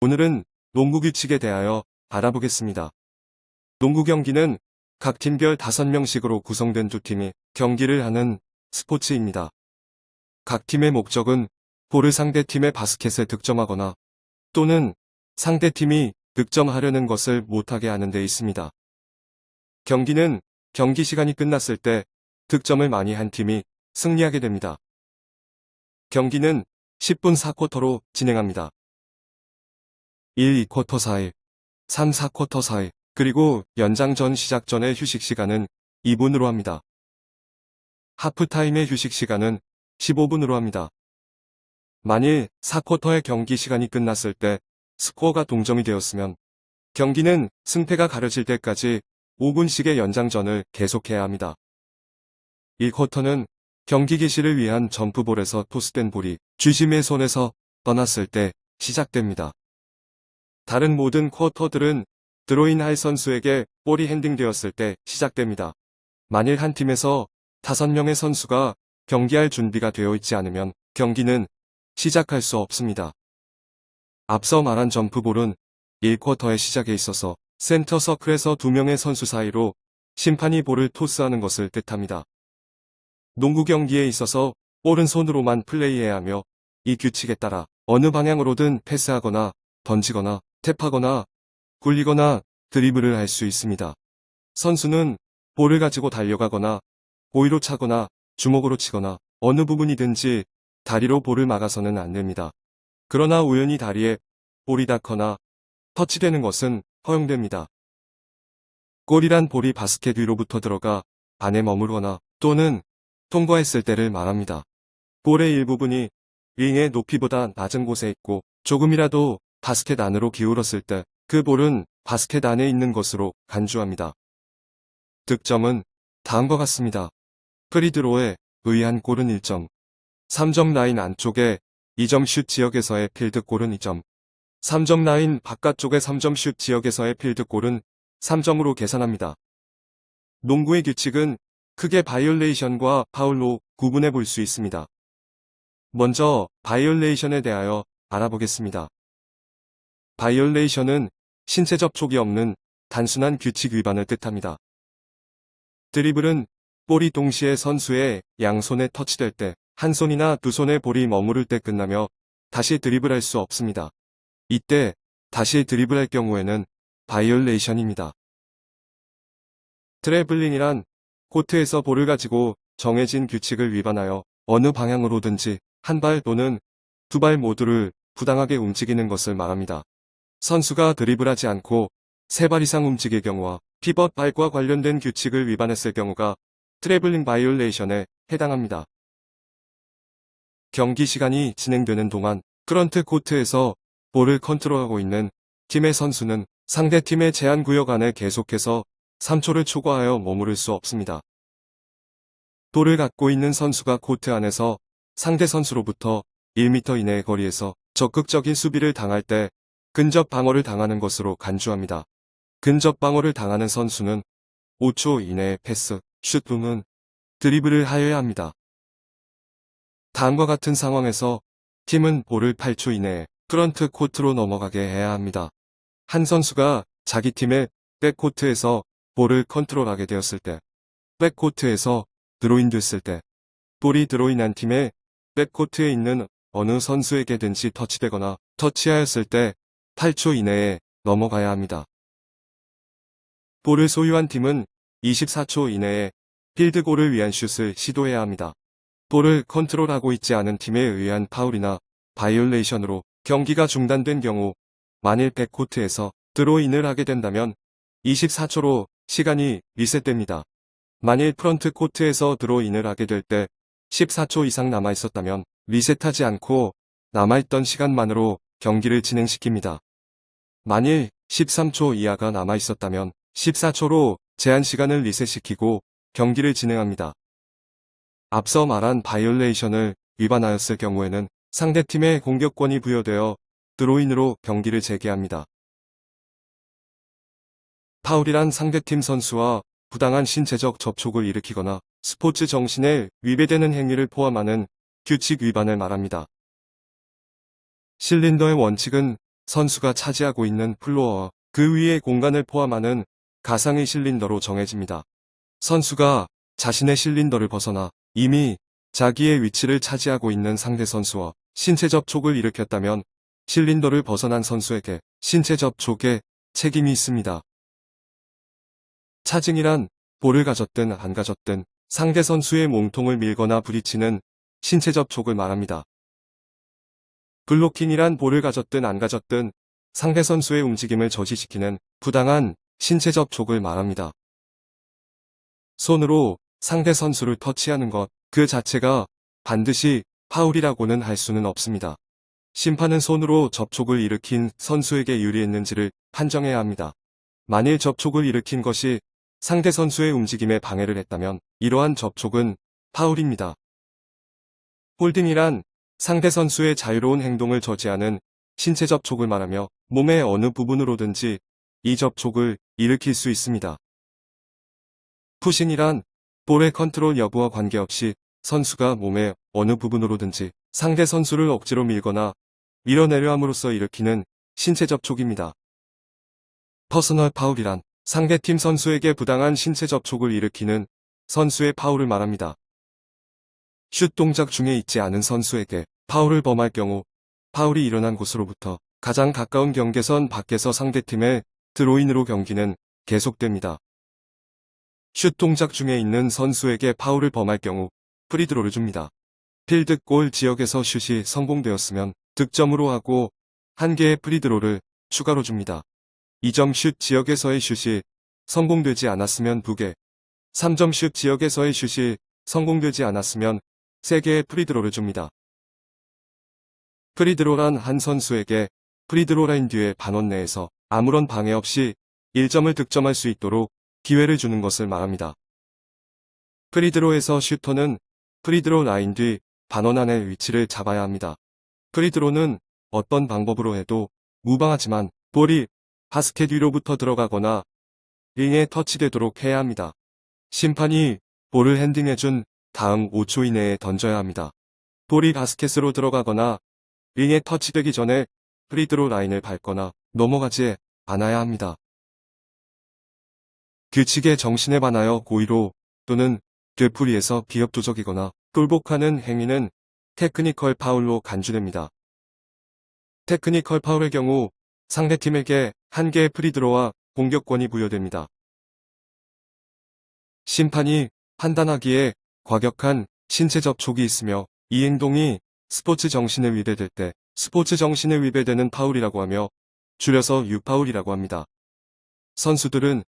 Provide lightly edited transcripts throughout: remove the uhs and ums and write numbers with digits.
오늘은 농구 규칙에 대하여 알아보겠습니다. 농구 경기는 각 팀별 5명씩으로 구성된 두 팀이 경기를 하는 스포츠입니다. 각 팀의 목적은 볼을 상대 팀의 바스켓에 득점하거나 또는 상대 팀이 득점하려는 것을 못하게 하는 데 있습니다. 경기는 경기 시간이 끝났을 때 득점을 많이 한 팀이 승리하게 됩니다. 경기는 10분 4쿼터로 진행합니다. 1, 2쿼터 4일, 3, 4쿼터 4일, 그리고 연장전 시작 전의 휴식 시간은 2분으로 합니다. 하프타임의 휴식 시간은 15분으로 합니다. 만일 4쿼터의 경기 시간이 끝났을 때 스코어가 동점이 되었으면 경기는 승패가 가려질 때까지 5분씩의 연장전을 계속해야 합니다. 1쿼터는 경기 개시를 위한 점프볼에서 토스된 볼이 주심의 손에서 떠났을 때 시작됩니다. 다른 모든 쿼터들은 드로인 할 선수에게 볼이 핸딩되었을 때 시작됩니다. 만일 한 팀에서 5명의 선수가 경기할 준비가 되어 있지 않으면 경기는 시작할 수 없습니다. 앞서 말한 점프볼은 1쿼터의 시작에 있어서 센터 서클에서 2명의 선수 사이로 심판이 볼을 토스하는 것을 뜻합니다. 농구 경기에 있어서 볼은 손으로만 플레이해야 하며 이 규칙에 따라 어느 방향으로든 패스하거나 던지거나 탭하거나 굴리거나 드리블을 할 수 있습니다. 선수는 볼을 가지고 달려가거나 고의로 차거나 주먹으로 치거나 어느 부분이든지 다리로 볼을 막아서는 안 됩니다. 그러나 우연히 다리에 볼이 닿거나 터치되는 것은 허용됩니다. 골이란 볼이 바스켓 위로부터 들어가 안에 머무르거나 또는 통과했을 때를 말합니다. 볼의 일부분이 링의 높이보다 낮은 곳에 있고 조금이라도 바스켓 안으로 기울었을 때 그 볼은 바스켓 안에 있는 것으로 간주합니다. 득점은 다음과 같습니다. 프리드로에 의한 골은 1점, 3점 라인 안쪽에 2점 슛 지역에서의 필드골은 2점, 3점 라인 바깥쪽의 3점 슛 지역에서의 필드골은 3점으로 계산합니다. 농구의 규칙은 크게 바이올레이션과 파울로 구분해 볼 수 있습니다. 먼저 바이올레이션에 대하여 알아보겠습니다. 바이올레이션은 신체 접촉이 없는 단순한 규칙 위반을 뜻합니다. 드리블은 볼이 동시에 선수의 양손에 터치될 때 한 손이나 두 손에 볼이 머무를 때 끝나며 다시 드리블할 수 없습니다. 이때 다시 드리블할 경우에는 바이올레이션입니다. 트래블링이란 코트에서 볼을 가지고 정해진 규칙을 위반하여 어느 방향으로든지 한 발 또는 두 발 모두를 부당하게 움직이는 것을 말합니다. 선수가 드리블하지 않고 3발 이상 움직일 경우와 피벗 발과 관련된 규칙을 위반했을 경우가 트래블링 바이올레이션에 해당합니다. 경기 시간이 진행되는 동안 프런트 코트에서 볼을 컨트롤하고 있는 팀의 선수는 상대 팀의 제한 구역 안에 계속해서 3초를 초과하여 머무를 수 없습니다. 볼을 갖고 있는 선수가 코트 안에서 상대 선수로부터 1m 이내의 거리에서 적극적인 수비를 당할 때 근접 방어를 당하는 것으로 간주합니다. 근접 방어를 당하는 선수는 5초 이내의 패스, 슛 또는 드리블을 하여야 합니다. 다음과 같은 상황에서 팀은 볼을 8초 이내에 프런트 코트로 넘어가게 해야 합니다. 한 선수가 자기 팀의 백코트에서 볼을 컨트롤하게 되었을 때, 백코트에서 드로인 됐을 때, 볼이 드로인한 팀의 백코트에 있는 어느 선수에게든지 터치되거나 터치하였을 때 8초 이내에 넘어가야 합니다. 볼을 소유한 팀은 24초 이내에 필드골을 위한 슛을 시도해야 합니다. 볼을 컨트롤하고 있지 않은 팀에 의한 파울이나 바이올레이션으로 경기가 중단된 경우 만일 백코트에서 드로인을 하게 된다면 24초로 시간이 리셋됩니다. 만일 프런트 코트에서 드로인을 하게 될 때 14초 이상 남아있었다면 리셋하지 않고 남아있던 시간만으로 경기를 진행시킵니다. 만일 13초 이하가 남아있었다면 14초로 제한 시간을 리셋시키고 경기를 진행합니다. 앞서 말한 바이올레이션을 위반하였을 경우에는 상대팀의 공격권이 부여되어 드로인으로 경기를 재개합니다. 파울이란 상대팀 선수와 부당한 신체적 접촉을 일으키거나 스포츠 정신에 위배되는 행위를 포함하는 규칙 위반을 말합니다. 실린더의 원칙은 선수가 차지하고 있는 플로어, 그 위의 공간을 포함하는 가상의 실린더로 정해집니다. 선수가 자신의 실린더를 벗어나 이미 자기의 위치를 차지하고 있는 상대 선수와 신체 접촉을 일으켰다면 실린더를 벗어난 선수에게 신체 접촉에 책임이 있습니다. 차징이란 볼을 가졌든 안 가졌든 상대 선수의 몸통을 밀거나 부딪히는 신체 접촉을 말합니다. 블로킹이란 볼을 가졌든 안 가졌든 상대 선수의 움직임을 저지시키는 부당한 신체 접촉을 말합니다. 손으로 상대 선수를 터치하는 것, 그 자체가 반드시 파울이라고는 할 수는 없습니다. 심판은 손으로 접촉을 일으킨 선수에게 유리했는지를 판정해야 합니다. 만일 접촉을 일으킨 것이 상대 선수의 움직임에 방해를 했다면 이러한 접촉은 파울입니다. 홀딩이란 상대 선수의 자유로운 행동을 저지하는 신체 접촉을 말하며 몸의 어느 부분으로든지 이 접촉을 일으킬 수 있습니다. 푸싱이란 볼의 컨트롤 여부와 관계없이 선수가 몸의 어느 부분으로든지 상대 선수를 억지로 밀거나 밀어내려 함으로써 일으키는 신체 접촉입니다. 퍼스널 파울이란 상대팀 선수에게 부당한 신체 접촉을 일으키는 선수의 파울을 말합니다. 슛 동작 중에 있지 않은 선수에게 파울을 범할 경우 파울이 일어난 곳으로부터 가장 가까운 경계선 밖에서 상대팀의 드로인으로 경기는 계속됩니다. 슛 동작 중에 있는 선수에게 파울을 범할 경우 프리드로를 줍니다. 필드골 지역에서 슛이 성공되었으면 득점으로 하고 한 개의 프리드로를 추가로 줍니다. 2점 슛 지역에서의 슛이 성공되지 않았으면 2개, 3점 슛 지역에서의 슛이 성공되지 않았으면 3개의 프리드로를 줍니다. 프리드로란 한 선수에게 프리드로 라인 뒤의 반원 내에서 아무런 방해 없이 1점을 득점할 수 있도록 기회를 주는 것을 말합니다. 프리드로에서 슈터는 프리드로 라인 뒤 반원 안의 위치를 잡아야 합니다. 프리드로는 어떤 방법으로 해도 무방하지만 볼이 바스켓 위로부터 들어가거나 링에 터치되도록 해야 합니다. 심판이 볼을 핸딩해준 다음 5초 이내에 던져야 합니다. 볼이 바스켓으로 들어가거나 링에 터치되기 전에 프리드로 라인을 밟거나 넘어가지 않아야 합니다. 규칙의 정신에 반하여 고의로 또는 되풀이해서 비협조적이거나 굴복하는 행위는 테크니컬 파울로 간주됩니다. 테크니컬 파울의 경우 상대팀에게 한 개의 프리드로와 공격권이 부여됩니다. 심판이 판단하기에 과격한 신체 접촉이 있으며 이 행동이 스포츠 정신에 위배될 때 스포츠 정신에 위배되는 파울이라고 하며 줄여서 유파울이라고 합니다. 선수들은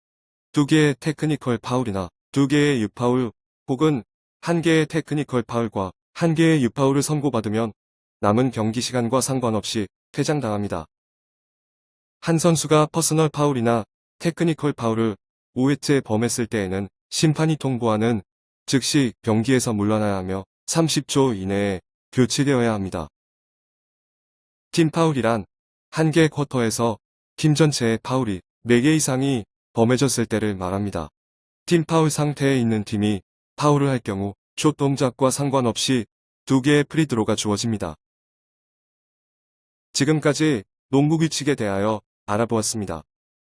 2개의 테크니컬 파울이나 2개의 유파울 혹은 1개의 테크니컬 파울과 1개의 유파울을 선고받으면 남은 경기 시간과 상관없이 퇴장당합니다. 한 선수가 퍼스널 파울이나 테크니컬 파울을 5회째 범했을 때에는 심판이 통보하는 즉시 경기에서 물러나야 하며 30초 이내에 교체되어야 합니다. 팀 파울이란 한 개 쿼터에서 팀 전체의 파울이 4개 이상이 범해졌을 때를 말합니다. 팀 파울 상태에 있는 팀이 파울을 할 경우 숏 동작과 상관없이 2개의 프리드로가 주어집니다. 지금까지 농구 규칙에 대하여 알아보았습니다.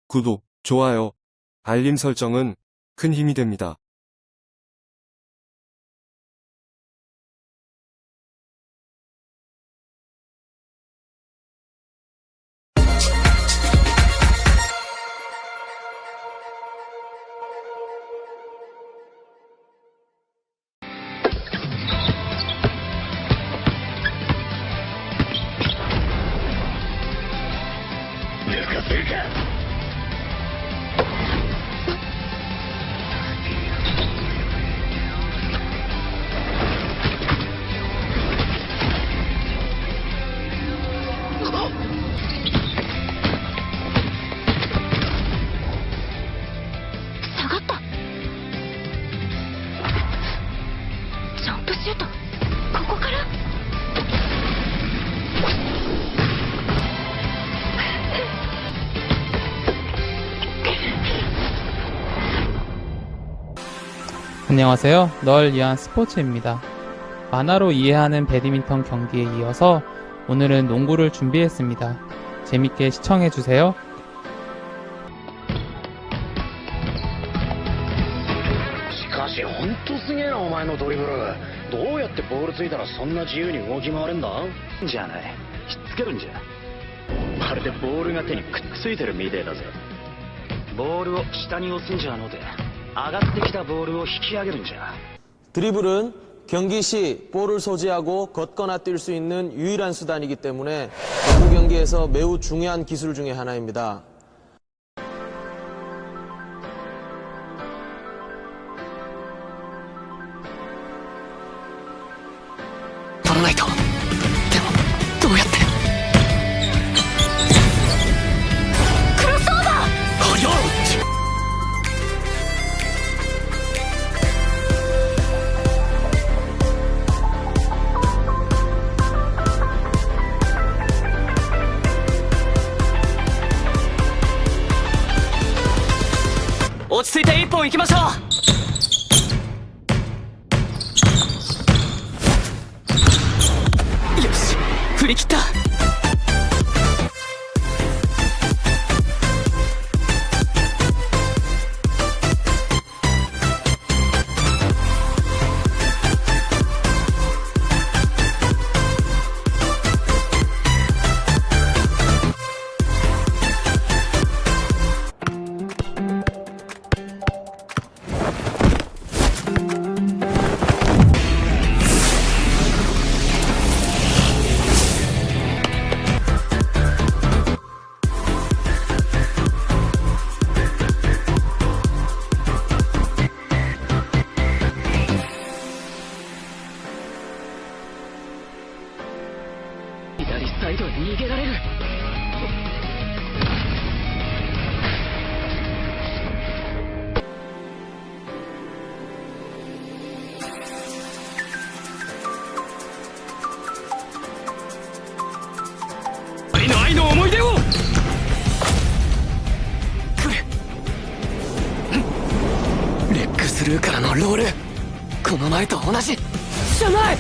구독, 좋아요, 알림 설정은 큰 힘이 됩니다. 안녕하세요. 널 위한 스포츠입니다. 만화로 이해하는 배드민턴 경기에 이어서 오늘은 농구를 준비했습니다. 재밌게 시청해주세요.しかしほんとすげえなお前のドリブル。どうやってボールついたらそんな自由に動き回れんだ？じゃない、ひっつけるんじゃ。まるでボールが手にくっついてるみてえだぜ。ボールを下に押すんじゃのうて、上がってきたボールを引き上げるんじゃ。 드리블은 경기 시 볼을 소지하고 걷거나 뛸 수 있는 유일한 수단이기 때문에 농구 경기에서 매우 중요한 기술 중의 하나입니다. "落ち着いて一本行きましょう。よし、振り切った。左サイドへ逃げられる。愛の思い出を。来る。レッグスルーからのロール、この前と同じじゃない。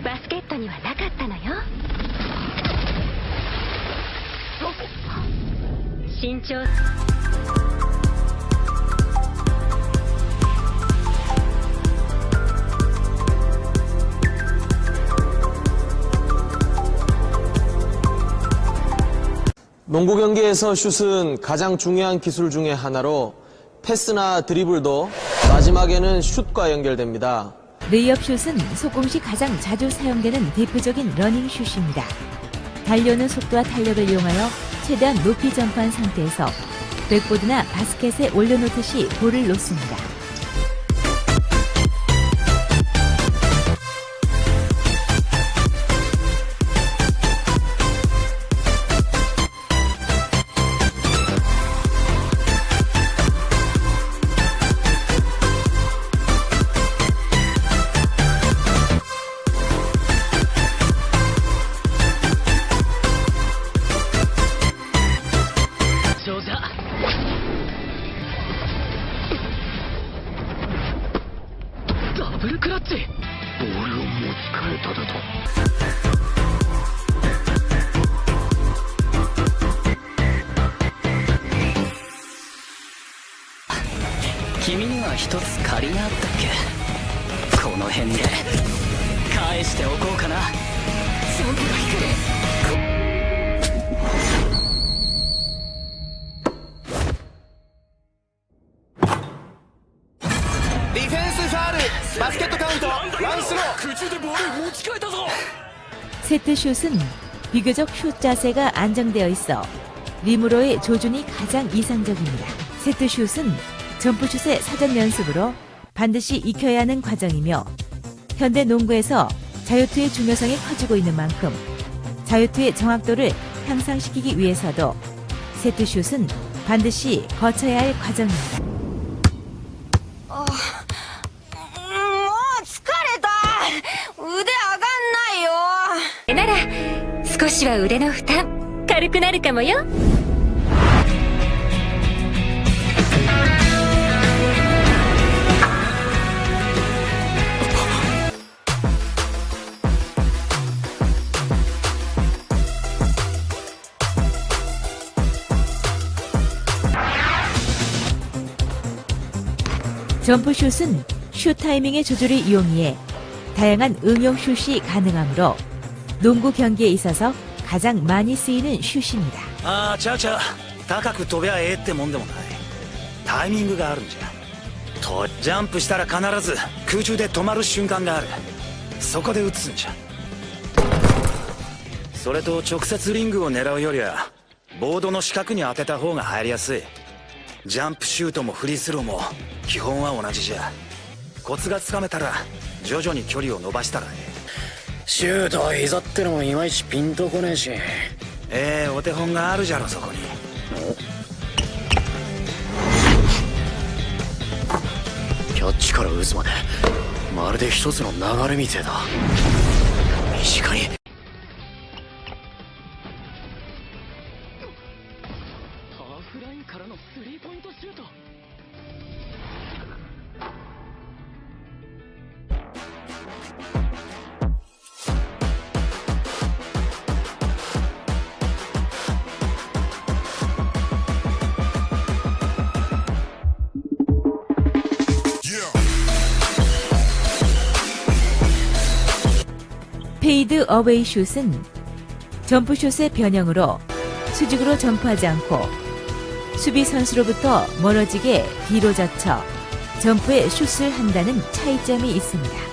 バスケットにはなかったのよ。身長농구 경기에서 슛은 가장 중요한 기술 중의 하나로 패스나 드리블도 마지막에는 슛과 연결됩니다. 레이업 슛은 속공시 가장 자주 사용되는 대표적인 러닝 슛입니다. 달려오는 속도와 탄력을 이용하여 최대한 높이 점프한 상태에서 백보드나 바스켓에 올려놓듯이 볼을 놓습니다.ダブルクラッチ。ボールを持ち替えただと。君には一つ借りがあったっけ。この辺で返しておこうかな。ジャンプが低い。ディフェンスファールバスケットカウントワンスロー空中でボール持ち替えたぞ。 세트슛은 비교적 슛 자세가 안정되어 있어 림으로의 조준이 가장 이상적입니다. 세트슛은 점프슛의 사전 연습으로 반드시 익혀야 하는 과정이며 현대 농구에서 자유투의 중요성이 커지고 있는 만큼 자유투의 정확도를 향상시키기 위해서도 세트슛은 반드시 거쳐야 할 과정입니다. もう疲れた。腕上がんないよ。なら少しは腕の負担軽くなるかもよ。 점프슛은 슛 타이밍의 조절을 이용해 다양한 응용 슛이 가능하므로 농구 경기에 있어서 가장 많이 쓰이는 슛입니다.ああちゃうちゃう高く飛べばええってもんでもないタイミングがあるんじゃとジャンプしたら必ず空中で止まる瞬間があるそこで打つんじゃそれと直接リングを狙うよりはボードの四角に当てた方が入りやすいジャンプシュートもフリースローも基本は同じじゃコツがつかめたら徐々に距離を伸ばしたらええシュートは膝ってのもいまいちピンとこねえしお手本があるじゃろそこにキャッチから打つまでまるで一つの流れみてえだ短いハーフラインからのスリーポイントシュート페이드 어웨이 슛은 점프슛의 변형으로 수직으로 점프하지 않고 수비 선수로부터 멀어지게 뒤로 젖혀 점프에 슛을 한다는 차이점이 있습니다.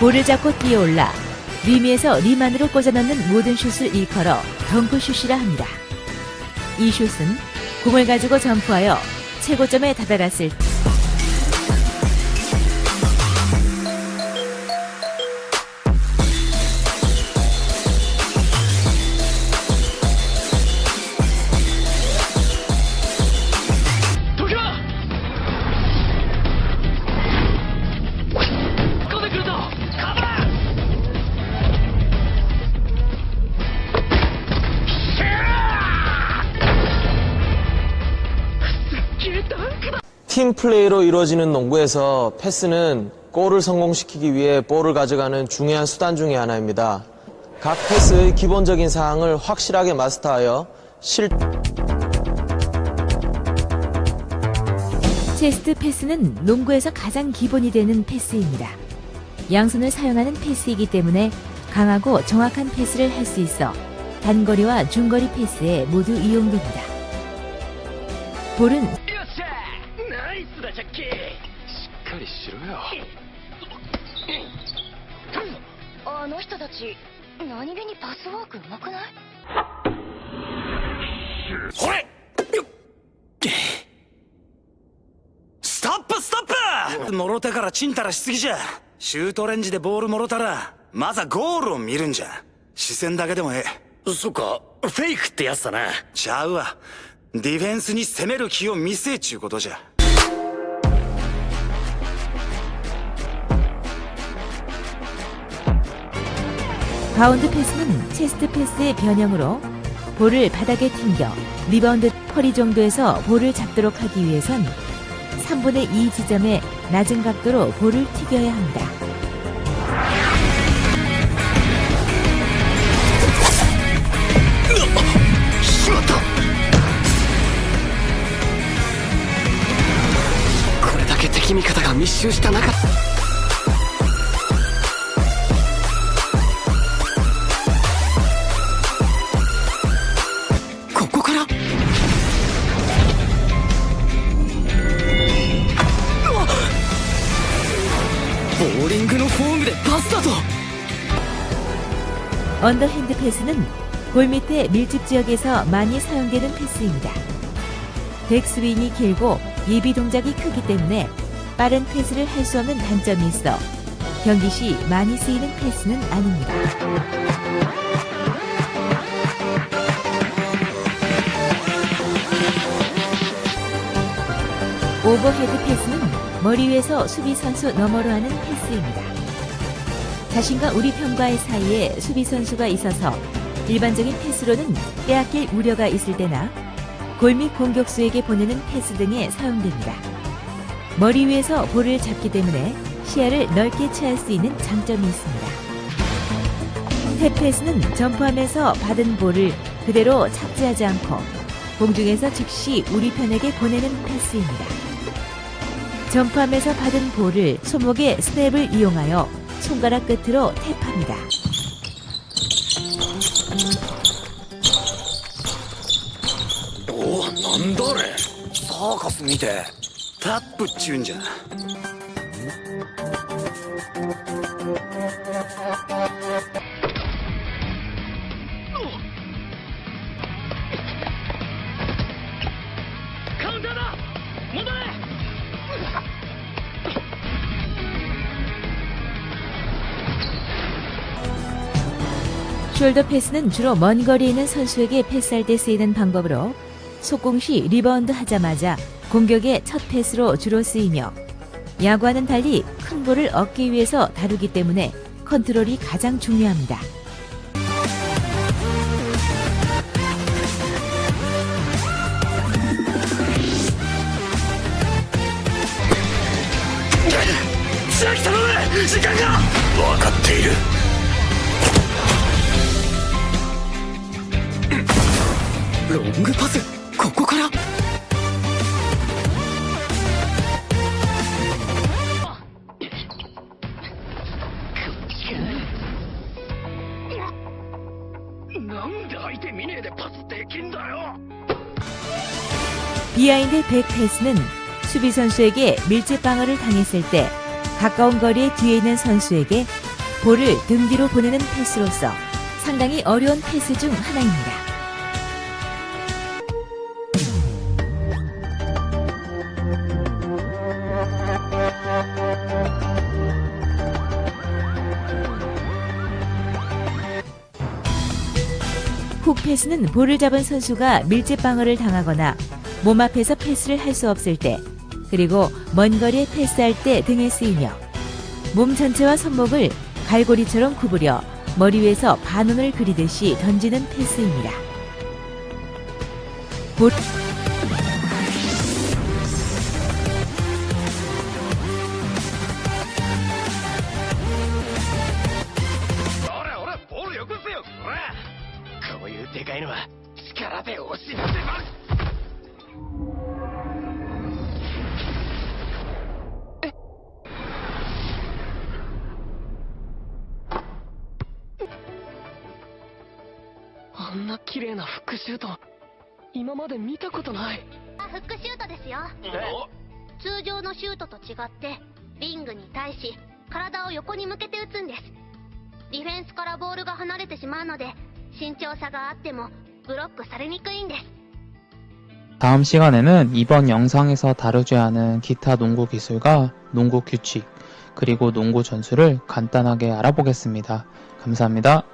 볼을 잡고 뛰어올라 리미에서 림 안으로 꽂아넣는 모든 슛을 일컬어 덩크슛이라 합니다. 이 슛은 공을 가지고 점프하여 최고점에 다다랐을 때 팀 플레이로 이루어지는 농구에서 패스는 골을 성공시키기 위해 볼을 가져가는 중요한 수단 중의 하나입니다. 각 패스의 기본적인 사항을 확실하게 마스터하여 체스트 패스는 농구에서 가장 기본이 되는 패스입니다. 양손을 사용하는 패스이기 때문에 강하고 정확한 패스를 할 수 있어 단거리와 중거리 패스에 모두 이용됩니다. 볼은 ナイスだジャッキーしっかりしろよあの人たち何気にパスワークうまくない？ほれよっストップストップもろてからチンタラしすぎじゃシュートレンジでボールもろたらまずはゴールを見るんじゃ視線だけでもええそっかフェイクってやつだなちゃうわディフェンスに攻める気を見せえちゅうことじゃ바운드 패스는 체스트 패스의 변형으로 볼을 바닥에 튕겨 리바운드 허리 정도에서 볼을 잡도록 하기 위해선 3분의 2 지점의 낮은 각도로 볼을 튀겨야 합니다. 언더핸드 패스는 골 밑에 밀집 지역에서 많이 사용되는 패스입니다. 백스윙이 길고 예비 동작이 크기 때문에 빠른 패스를 할 수 없는 단점이 있어 경기 시 많이 쓰이는 패스는 아닙니다. 오버헤드 패스는 머리 위에서 수비 선수 너머로 하는 패스입니다. 자신과 우리 편과의 사이에 수비 선수가 있어서 일반적인 패스로는 빼앗길 우려가 있을 때나 골 및 공격수에게 보내는 패스 등에 사용됩니다. 머리 위에서 볼을 잡기 때문에 시야를 넓게 취할 수 있는 장점이 있습니다. 탭 패스는 점프하면서 받은 볼을 그대로 착지하지 않고 공중에서 즉시 우리 편에게 보내는 패스입니다. 점프하면서 받은 볼을 손목의 스냅을 이용하여 손가락 끝으로 탭합니다.おお、なんだあれ。サーカス見て。タップっちゅうんじゃ。カウンターだ。戻れ。 숄더 패스는 주로 먼 거리에 있는 선수에게 패스할 때 쓰이는 방법으로 속공 시 리바운드 하자마자 공격의 첫 패스로 주로 쓰이며 야구와는 달리 큰 볼을 얻기 위해서 다루기 때문에 컨트롤이 가장 중요합니다.白木頼む。時間が。分かっている。ロングパス、ここから。なんで相手見ねえでパスできんだよ。 비하인드 백 패스는 수비 선수에게 밀집 방어를 당했을 때 가까운 거리에 뒤에 있는 선수에게 볼을 등 뒤로 보내는 패스로서 상당히 어려운 패스 중 하나입니다. 훅 패스는 볼을 잡은 선수가 밀집 방어를 당하거나 몸 앞에서 패스를 할 수 없을 때, 그리고 먼 거리에 패스할 때 등에 쓰이며 몸 전체와 손목을 갈고리처럼 구부려 머리 위에서 반원을 그리듯이 던지는 패스입니다. 볼ボールよこせよ、こら。こういうでかいのは力で押し出せます。あんな綺麗なフックシュート、今まで見たことない。フックシュートですよ。通常のシュートと違ってリングに対し体を横に向けて打つんです。ディフェンスからボールが離れてしまうので身長差があってもブロックされにくいんです。 다음 시간에는 이번 영상에서 다루지 않은 기타 농구 기술과 농구 규칙, 그리고 농구 전술을 간단하게 알아보겠습니다. 감사합니다.